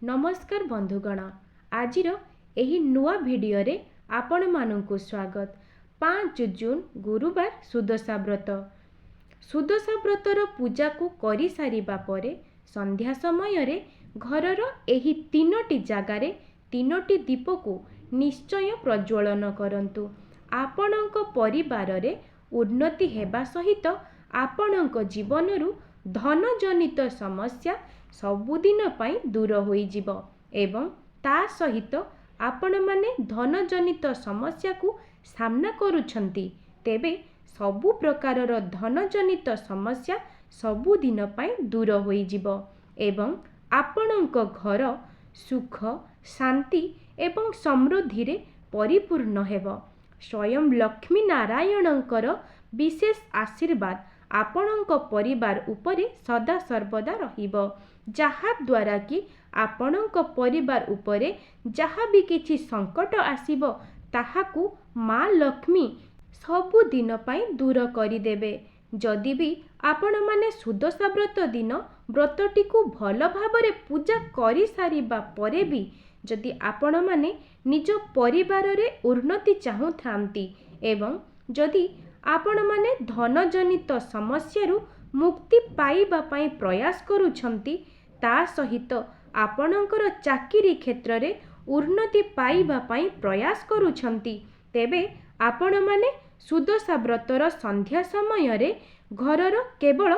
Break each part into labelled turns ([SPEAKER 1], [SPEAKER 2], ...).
[SPEAKER 1] नमस्कार बंधुगण, आजिर एही नुआ भिडियो रे आपण मानंकु स्वागत। 5 जून गुरुवार सुदशा व्रत। सुदशा व्रतर पूजा को करि सारिबा परे संध्या समय रे घरर एही 3टी जागारे 3टी दीप को निश्चय प्रज्वलन करंतु। आपणक परिवार रे उन्नति हेबा सहित आपणक जीवनरु धन जनित समस्या सबुदिन पाई दूर होई जिवो एवं ता सहित आपण माने धन जनित समस्या को सामना करुछंती तेबे सबु प्रकारर धन जनित समस्या सबुदिन पाई दूर होई जिवो एवं आपणक घर सुख शांति एवं समृद्धि रे परिपूर्ण हेबो। स्वयं लक्ष्मी नारायणंकर विशेष आशीर्वाद आपणक परिवार उपरे सदा सर्वदा रहिबो, जहा द्वारा कि आपणक परिवार उपरे जहा भी किछि संकट आसीबो ताहाकु माँ लक्ष्मी सबु दिन पाई दूर करि देबे। जदि भी आपण माने सुदशा व्रत दिन व्रतटी को भल भाबरे पूजा करि सारिबा परे भी जदि आपण माने निज परिवार रे उन्नति चाहू थांती एवं जदि आपण माने धन जनित समस्यारु मुक्ति पाइबा पाई प्रयास करुछंती ता सहित आपणकर चाकिरी क्षेत्र रे उन्नति पाइबा पाई प्रयास करुछंती तेबे आपण माने सुदशा व्रतर संध्या समय रे घरर केवल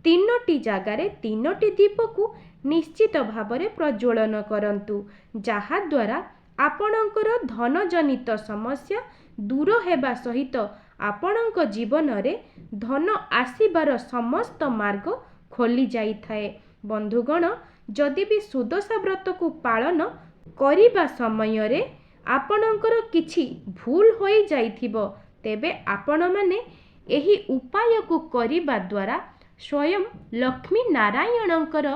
[SPEAKER 1] 3टी जागारे 3टी दीप को निश्चित भावरे प्रज्वलन करंतु, जहा द्वारा आपणकर धन जनित समस्या दूर हेबा सहित आपणक जीवन रे धन आसीबार समस्त मार्ग खोली जाई थाए। बंधुगण, जदि भी सुदशा व्रत को पालन करिबा समय रे आपणकर किछि भूल होई जाइथिबो तेबे आपण माने एही उपाय को करिबा द्वारा स्वयं लक्ष्मी नारायणंकर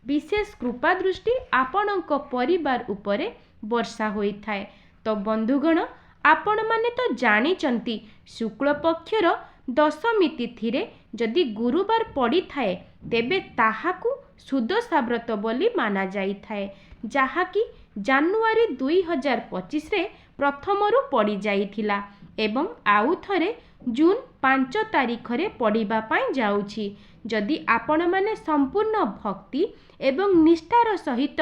[SPEAKER 1] विशेष कृपा दृष्टि आपणक परिवार उपरे वर्षा होई थाए। तो बंधुगण, आपण माने तो जानिचंती शुक्ल पक्षर दशमी तिथि रे जदि गुरुवार पड़ी थाए तेबे ताहाकु सुदशा व्रत बोली माना जाई थाए, जहा कि जानुआरी 2025 रे प्रथमरु पड़ी जाइथिला एवं आउ थरे जून 5 तारिख रे पड़िबा पाई जाउछि। जदि आपण माने संपूर्ण भक्ति एवं निष्ठार सहित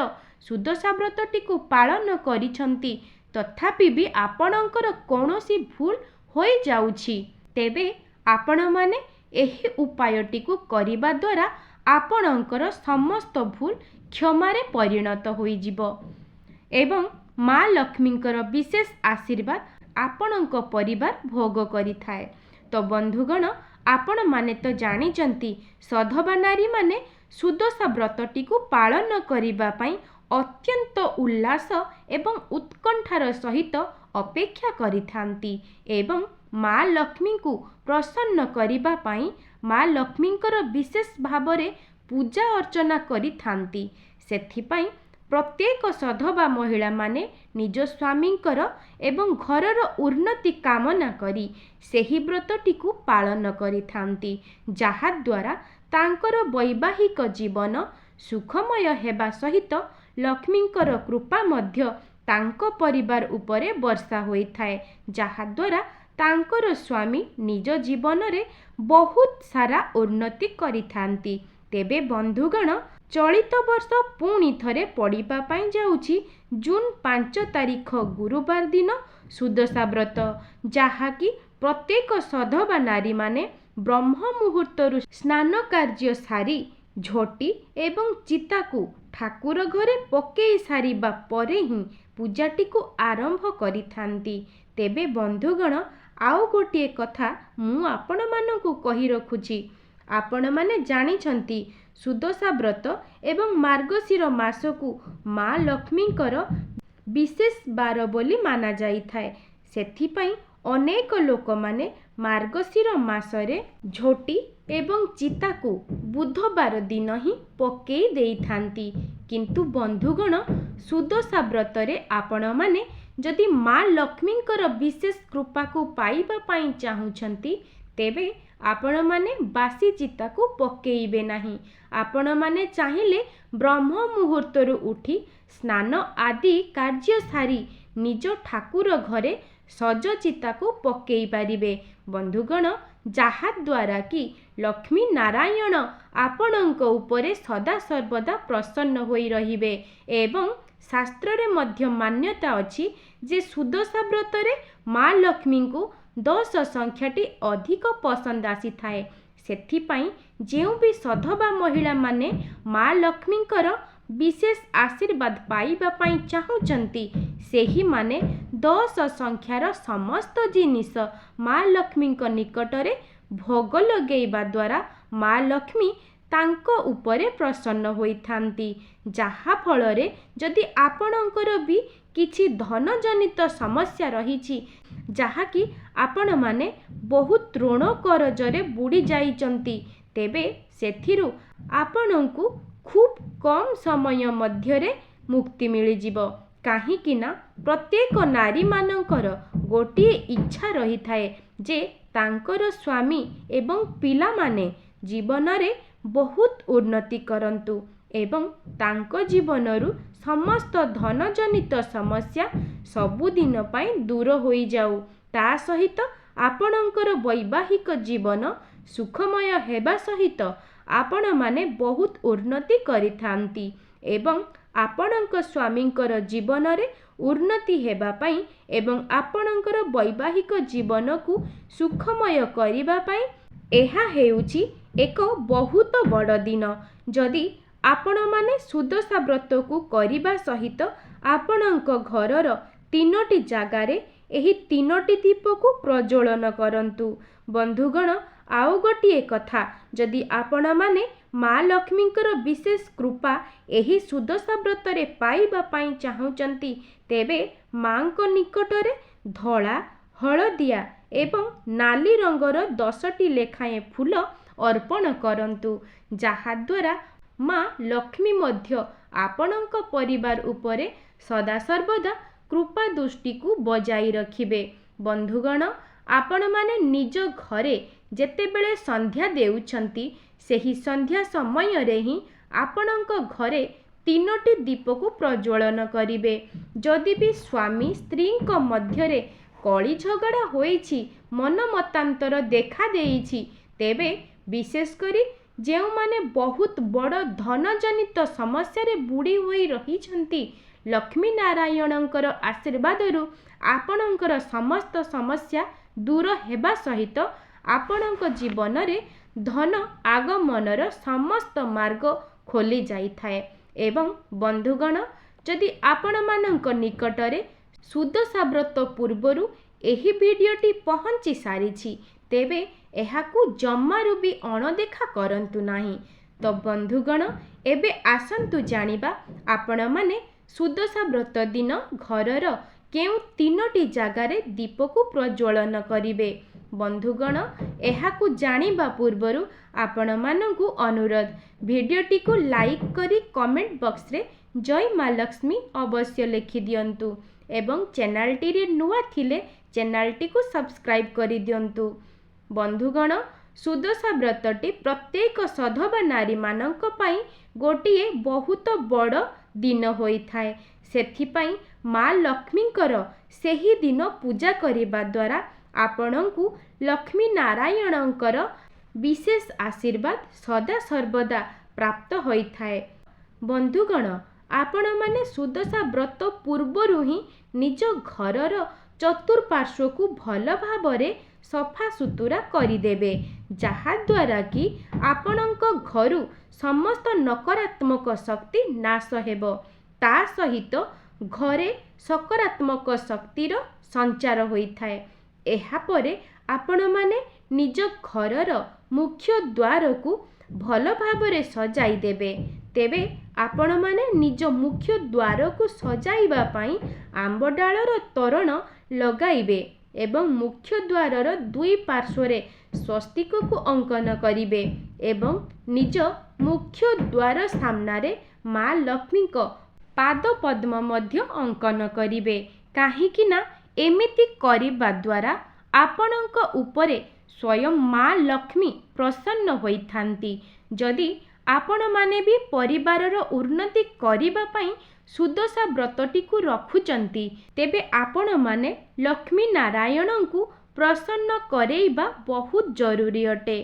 [SPEAKER 1] सुदशा व्रतटी को पालन करिछंती तथापि भी आपणकर कोनोसी भूल होई जाउछि तेबे आपण माने एही उपायटी को करिबा द्वारा आपणकर समस्त भूल क्षमारे परिणत होई जिवो एवं माँ लक्ष्मींकर विशेष आशीर्वाद आपणक परिवार भोग करि थाए। तो बंधुगण, आपण माने तो जानिचंती सधवा नारी माने सुदशा व्रतटी को पालन करिबा पाई अत्यंत उल्लास एवं उत्कंठार सहित अपेक्षा करिथांती एवं माँ लक्ष्मी को प्रसन्न करिबा पाई माँ लक्ष्मींकर विशेष भावरे पूजा अर्चना करिथांती। सेथिपाई प्रत्येक सधवा महिला माने निज स्वामींकर एवं घरर उन्नति कामना करी सेही व्रतटी को पालन करिथांती, जहा द्वारा तांकर वैवाहिक जीवन सुखमय हेबा सहित लक्ष्मींकर कृपा मध्य तांको परिवार उपरे वर्षा होई थाए, जहा द्वारा तांकर स्वामी निज जीवन रे बहुत सारा उन्नति करिथांती। तेबे बंधुगण, चलित वर्ष पुणी थरे पड़िबा पाई जाउछि जून 5 तारिख गुरुवार दिन सुदशा व्रत, जहा कि प्रत्येक सधवा नारी माने ब्रह्म मुहूर्तरु स्नान कार्य सारी झोटी एवं चिता को ठाकुर घरे पकेई सारिबा परे ही पूजाटी को आरंभ करिथांती। तेबे बंधुगण, आउ गोटिए कथा मु आपण मानकु कहि रखुछि। आपण माने जानिछंती सुदशा व्रत एवं मार्गशीर मास को माँ लक्ष्मींकर विशेष बार बोली माना जाई थाए। सेथिपाई अनेक लोक माने मार्गशीर मासरे झोटी एवं चिता को बुधवार दिन ही पकेई देई थांती, किंतु बंधुगण, सुदशा व्रत रे आपण माने जदि माँ लक्ष्मींकर विशेष कृपा को पाइबा पाई चाहुछंती तेबे आपण माने बासी चिता को पकेइबे नाही। आपण माने चाहिए ब्रह्म मुहूर्तरु उठी स्नान आदि कार्य सारी निज ठाकुर घरे सज चिता को पकेई पारिबे। बंधुगण, जहा द्वारा कि लक्ष्मी नारायण आपणक उपरे सदा सर्वदा प्रसन्न होई रहिबे। एवं शास्त्र रे मध्य मान्यता अछि जे सुदशा व्रत रे माँ लक्ष्मी को 10 संख्याटी अधिक पसंद आसी थाए। सेथिपाई जेउ भी सधवा महिला माने माँ लक्ष्मींकर विशेष आशीर्वाद पाइबा पाई चाहुचंती सेही माने 10 संख्यार समस्त जिनिस माँ लक्ष्मींक निकटरे भोग लगेइबा द्वारा माँ लक्ष्मी तांको उपरे प्रसन्न होइथांती। जहा फलरे जदि आपणकर भी किछि धन जनित समस्या रहिछि जहा कि आपण माने बहुत ऋण करजरे बुड़ी जाइचंती, तेबे सेथिरु आपणଙ୍କୁ खूब कम समय मध्यरे मुक्ति मिलिजिबो। काहींकि ना प्रत्येक नारी मानकर गोटिए इच्छा रही थाए जे तांकर स्वामी एवं पिला माने जीवन रे बहुत उन्नति करंतु एवं तांको जीवनरु समस्त धन जनित समस्या सबुदिन पाई दूर होई जाऊ। ता सहित आपणकर वैवाहिक जीवन सुखमय हेबा सहित आपण माने बहुत उन्नति करिथांती एवं आपणक स्वामींकर जीवन रे उन्नति हेबा पाई एवं आपणकर वैवाहिक जीवन को सुखमय करिबा पाई एहा हेउची एक बहुत बड़ दिन। जदि आपण माने सुदशा व्रत को करिबा सहित आपणक घरर 3टी जागारे एही 3टी दीप को प्रज्वलन करंतु। बंधुगण, आउ गोटिए कथा, जदि आपण माने माँ लक्ष्मींकर विशेष कृपा एही सुदशा व्रत रे पाइबा पाई चाहुचंती तेबे माँको निकटरे धला, हलदिया एवं नाली रंगर 10टी लेखाएं फूल अर्पण करंतु, जहा द्वारा माँ लक्ष्मी मध्य आपणक परिवार उपरे सदा सर्वदा कृपा दृष्टि को बजाई रखिबे। बंधुगण, आपण माने निज घरे जेतेबेले संध्या देउछंती सेही संध्या समय रे ही आपणक घरे 3टी दीप को प्रज्वलन करिबे। जदि भी स्वामी स्त्री मध्यरे कली झगड़ा होईछि, मन मतांतर देखा देइछि, तेबे विशेष करी जेउ माने बहुत बड़ धन जनित समस्या रे बुड़ी होई रहिछंती, लक्ष्मी नारायणंकर आशीर्वादरु आपणंकर समस्त समस्या दूर हेबा सहित आपणंक जीवन रे धन आगमनर समस्त मार्ग खोली जाई थाए। एवं बंधुगण, जदि आपण मानक निकटरे सुदशा व्रत पूर्वरु एही भिडियोटी पहुंची सारिछि तेबे एहाकू जम्मारु भी अणदेखा करंतु नाही। तो बंधुगण, एबे आसंतु जानिबा आपण माने सुदशा व्रत दिन घरर केउ 3टी जागारे दीप को प्रज्वलन करिवे। बंधुगण, एहाकू जानिबा पूर्वरु आपण मानंकु अनुरोध, भिडियोटी को लाइक करी कमेंट बॉक्स रे जय माँ लक्ष्मी अवश्य लिखि दियंतु एवं चैनलटी रे नुआ थिले चैनलटी को सब्सक्राइब करि दियंतु। बंधुगण, सुदशा व्रतटी प्रत्येक सधवा नारी मानंक पाई गोटिए बहुत बड़ दिन होई थाए। सेथिपाई माँ लक्ष्मींकर सेही दिन पूजा करिबा द्वारा आपणंकु लक्ष्मी नारायणंकर विशेष आशीर्वाद सदा सर्वदा प्राप्त होई थाए। बंधुगण, आपण माने सुदशा व्रत पूर्वरु ही निज घरर चतुर्पार्श्व को भल भावरे सफा सुतुरा करिदेबे, जहा द्वारा कि आपणंक घरु समस्त नकारात्मक शक्ति नाश हेबो। ता सहित घरे सकारात्मक शक्तिर संचार होइथाए। एहा परे आपण माने निज घरर मुख्य द्वार को भल भावरे सजाई देबे। तेबे आपण माने निज मुख्य द्वार को सजाइबा पाई आंब डालर तोरण लगाइबे एवं मुख्य द्वारर 2 पार्श्वरे स्वस्तिक को अंकन करिबे एवं निज मुख्य द्वार सामनारे माँ लक्ष्मी को पाद पद्म मध्य अंकन करिबे। काहींकि ना एमिति करिबा द्वारा आपणंक उपरे स्वयं माँ लक्ष्मी प्रसन्न होइथांती। जदि आपणमाने भी परिवारर उन्नति करिबा पई सुदशा व्रतटी को रखुचंती तेबे आपणमाने लक्ष्मी नारायण को प्रसन्न करेइबा बहुत जरूरी अटे।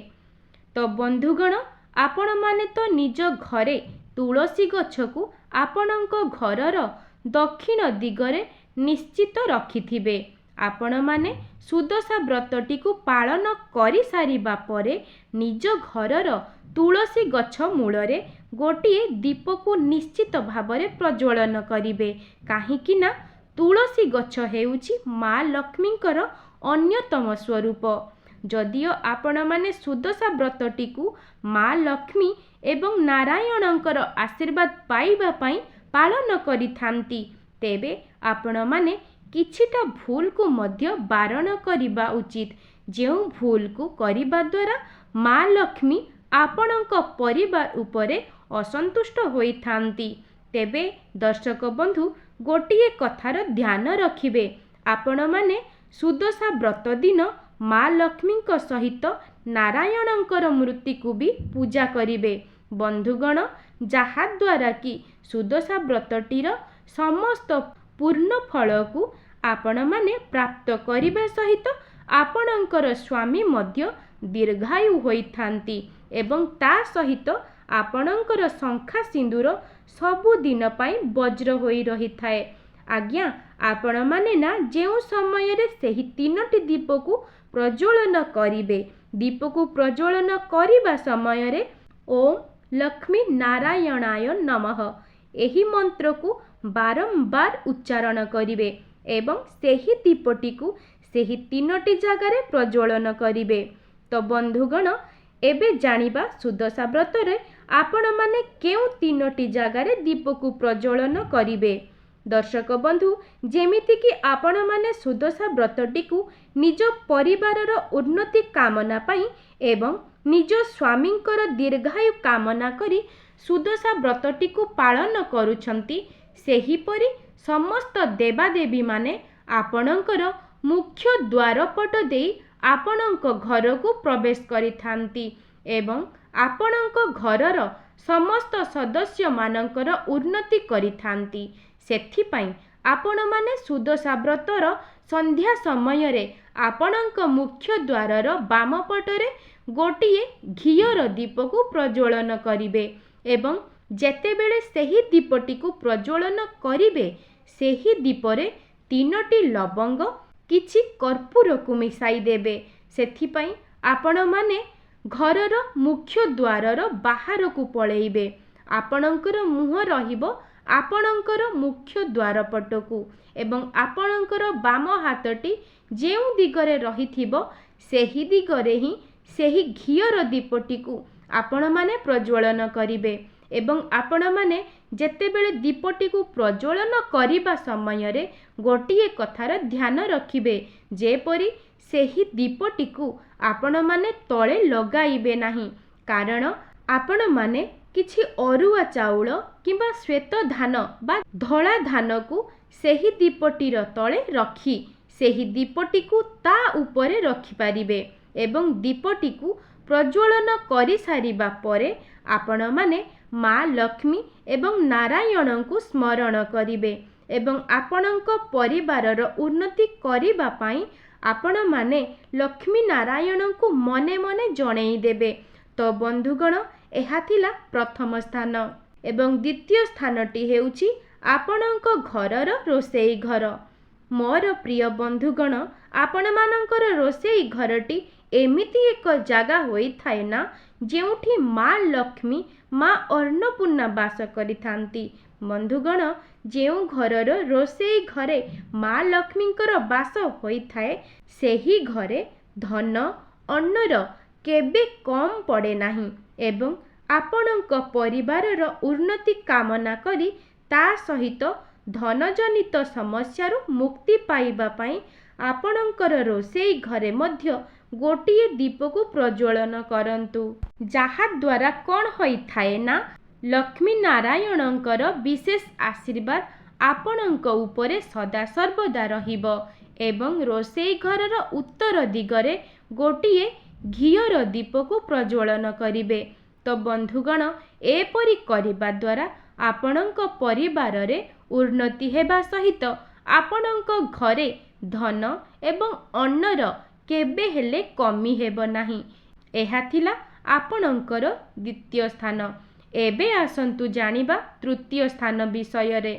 [SPEAKER 1] तो बंधुगण आपणमाने तो निज घरे तुलसी गछ को आपणक घरर दक्षिण दिगरे निश्चित रखिथिबे। आपण माने सुदशा व्रतटी को पालन करि सारिबा परे निज घरर तुलसी गछ मूलरे गोटिए दीप को निश्चित भावरे प्रज्वलन करिबे। काहीकि ना तुलसी गछ हेउछि माँ लक्ष्मींकर अन्यतम स्वरूप। जदियो आपण माने सुदशा व्रतटी को माँ लक्ष्मी एवं नारायणंकर आशीर्वाद पाइबा पई पालन करिथांती तेबे आपण माने किछिटा भूल को मध्य बारण करिबा उचित। जेउ भूल को करिबा द्वारा माँ लक्ष्मी आपणक परिवार उपरे असंतुष्ट होइथांती। तेबे दर्शक बंधु गोटिए कथार ध्यान रखिबे। आपण माने सुदशा व्रत दिन माँ लक्ष्मींक सहित नारायणंकर मूर्ति को भी पूजा करिबे। बंधुगण जहा द्वारा कि सुदशा व्रतटीर समस्त पूर्ण फल को आपण माने प्राप्त करिबा सहित आपणंकर स्वामी मध्य दीर्घायु होइथांती एवं ता सहित आपणंकर शंखा सिंदूर सबु दिन पाई वज्र होई रही थाए। आज्ञा आपण माने ना जेउ समय रे सेही तीनोटी दीप को प्रज्वलन करिबे। दीप को प्रज्वलन करिबा समय रे ओम लक्ष्मी नारायणाय नमः एही मंत्र को बारंबार उच्चारण करिबे एवं सेही दीपटी को सेही तीनोटी जगार प्रज्वलन करिबे। तो बंधुगण एबे जानिबा सुदशा व्रत रे आपण माने केउ तीनोटी जगार दीप को प्रज्वलन करिबे। दर्शक बंधु जेमिति कि आपण माने सुदशा व्रतटी को निज परिवारर उन्नति कामना पाई एवं निज स्वामींकर दीर्घायु कामना करी सुदशा व्रतटी को पालन करुछंती सेहीपरि समस्त देवादेवी माने आपणंकर मुख्य द्वारपट देई आपणंक घर को प्रवेश करिथांती एवं आपणंक घरर समस्त सदस्य मानकर उन्नति करिथांती। सेथिपाई आपण माने सुदशा व्रतर संध्या समय रे आपणंक मुख्य द्वारर बाम पटरे गोटिए घियर दीप को प्रज्वलन करिबे एवं जेतेबेले सेही दीपटी को प्रज्वलन करिबे सेही दीपरे तीनोटी लवंग किछि कर्पूर को मिसाई देबे। सेथिपाई आपण माने घरर मुख्य द्वारर बाहर को पळेइबे। आपणंकर मुह रहिबो आपणंकर मुख्य द्वार पटकू एवं आपणंकर बाम हाथटी जेउ दिगरे रहिथिबो सेही दिगरे ही सेही घियर दीपटी को आपण माने प्रज्वलन करिबे एवं आपण माने जेतेबेले दीपटी को प्रज्वलन करिबा समय रे गोटिए कथार ध्यान रखिबे जेपरि सेही दीपटी को आपण माने तळे लगाइबे नाही। कारण आपण माने किछि अरुआ चाउल किंबा श्वेत धान बा धला धान को सेही दीपटीर तळे रखी सेही दीपटी को ता उपरे रखि पारिबे एवं दीपटी को प्रज्वलन करि सारिबा परे आपण माने माँ लक्ष्मी एवं नारायण को स्मरण करिबे एवं आपणक परिवारर उन्नति करिबा पाई आपण माने लक्ष्मी नारायण को मने मने जणेई देबे। तो बंधुगण एहा थिला प्रथम स्थान एवं द्वितीय स्थानटी हेउछि आपणक घरर रोसेई घर। मोर प्रिय बंधुगण आपण मानकर रोसेई घरटी एमिति एक जागा होई थाए ना जेउठी माँ लक्ष्मी माँ अन्नपूर्णा वास करिथांती। बंधुगण जेउ घरर रोसेई घरे माँ लक्ष्मींकर वास होई थाए सेही घरे धन अन्नर केबे कम पड़े नाही एवं आपणक परिवारर उन्नति कामना करी ता सहित धनजनित समस्यारु मुक्ति पाइबा पाई आपणकर रोसेई घरे मध्य गोटिए दीप को प्रज्वलन करंतु। जहा द्वारा कौन होई थाए ना लक्ष्मी नारायणंकर विशेष आशीर्वाद आपणंक उपरे सदा सर्वदा रहिबो एवं रोषेई घरर उत्तर दिगरे गोटिए घीयर दीप को प्रज्वलन करिवे। तो बंधुगण एपरि करिबा द्वारा आपणक परिवार रे उन्नति हेबा सहित आपणक घरे धन एवं अन्नर केबे हेले कमी हेब नाही। एहा थिला आपणकर द्वितीय स्थान। एबे आसंतु जानिबा तृतीय स्थान विषय रे।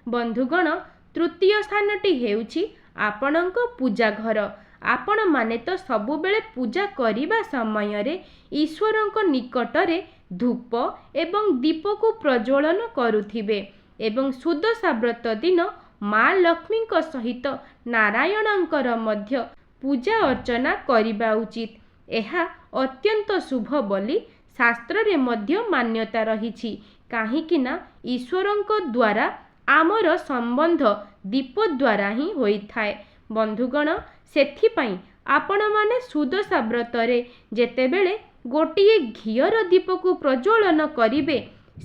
[SPEAKER 1] बंधुगण तृतीय स्थानटी हेउछि आपणक पूजा घर। आपण माने तो सबुबेले पूजा करिबा समय रे ईश्वरक निकटरे धूप एवं दीप को प्रज्वलन करुथिबे एवं सुदशा व्रत दिन माँ लक्ष्मी सहित नारायणंकर मध्य पूजा अर्चना करिबा उचित। एहा अत्यंत शुभ बोली शास्त्र रे मध्य मान्यता रहिछि। काहेकि ना ईश्वरंक द्वारा आमर संबंध दीप द्वारा ही होइथाए। बंधुगण सेथिपाई आपण माने सुदशा व्रत रे जेतेबेले गोटिए घीयर दीप को प्रज्वलन करिवे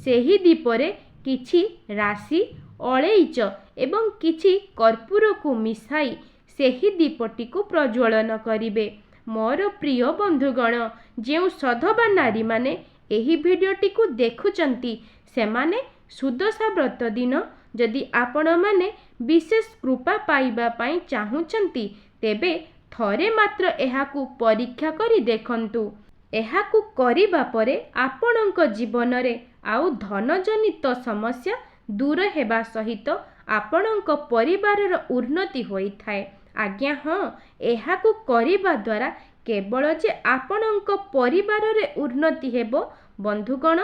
[SPEAKER 1] सेही दीपरे किछि राशि अलैच एवं किछि कर्पूर को मिसाई सेही दीपटी को प्रज्वलन करिवे। मोर प्रिय बंधुगण जेउ सधवा नारी माने एही भिडियोटी को देखुचंती सेमाने सुदशा व्रत दिन जदि आपण माने विशेष कृपा पाइबा पाई चाहुचंती तेबे थरे मात्र एहाकू परीक्षा करी देखंतु। एहाकू करिबा परे आपणक जीवन रे आउ धन जनित समस्या दूर हेबा सहित आपणक परिवारर उन्नति होइथाए। आज्ञा हाँ, एहाकू करिबा द्वारा केवल जे आपणक परिवार रे उन्नति हेबो बंधुगण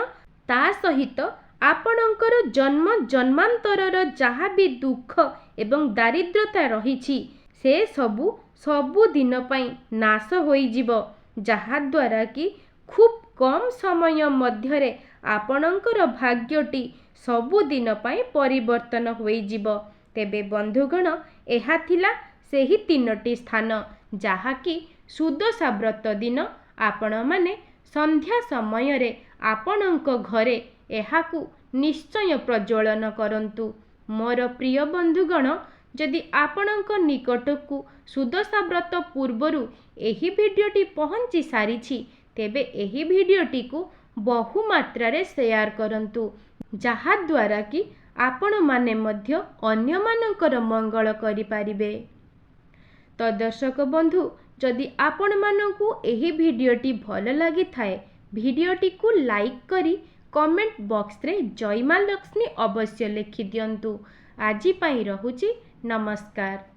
[SPEAKER 1] ता सहित आपणकर जन्म जन्मांतरर जहा भी दुख एवं दारिद्रता रहिछि से सबु दिन पई नाश होई जिवो। जहा द्वारा कि खूब कम समय मध्यरे आपणकर भाग्यटी सबु दिन पई परिवर्तन होई जिवो। तेबे बंधुगण एहा थिला सेही तीनोटी स्थान जहा कि सुदशा व्रत दिन आपण माने संध्या समय रे आपणक घरे एहाकू निश्चय प्रज्वलन करंतु। मोर प्रिय बंधुगण जदि आपणक निकटकू सुदशा व्रत पूर्वरु एही भिडियोटी पहुंची सारिछि तेबे एही भिडियोटी को बहु मात्रा रे शेयर करंतु जहा द्वारा कि आपण माने मध्य अन्य मानकर मंगल करि पारिबे। तो दर्शक बंधु जदि आपण मानकू एही भिडियोटी भल लागि थाए भिडियोटी को लाइक करी कमेंट बॉक्स रे जय माँ लक्ष्मी अवश्य लिखि दियंतु। आजि पई रहुछि नमस्कार।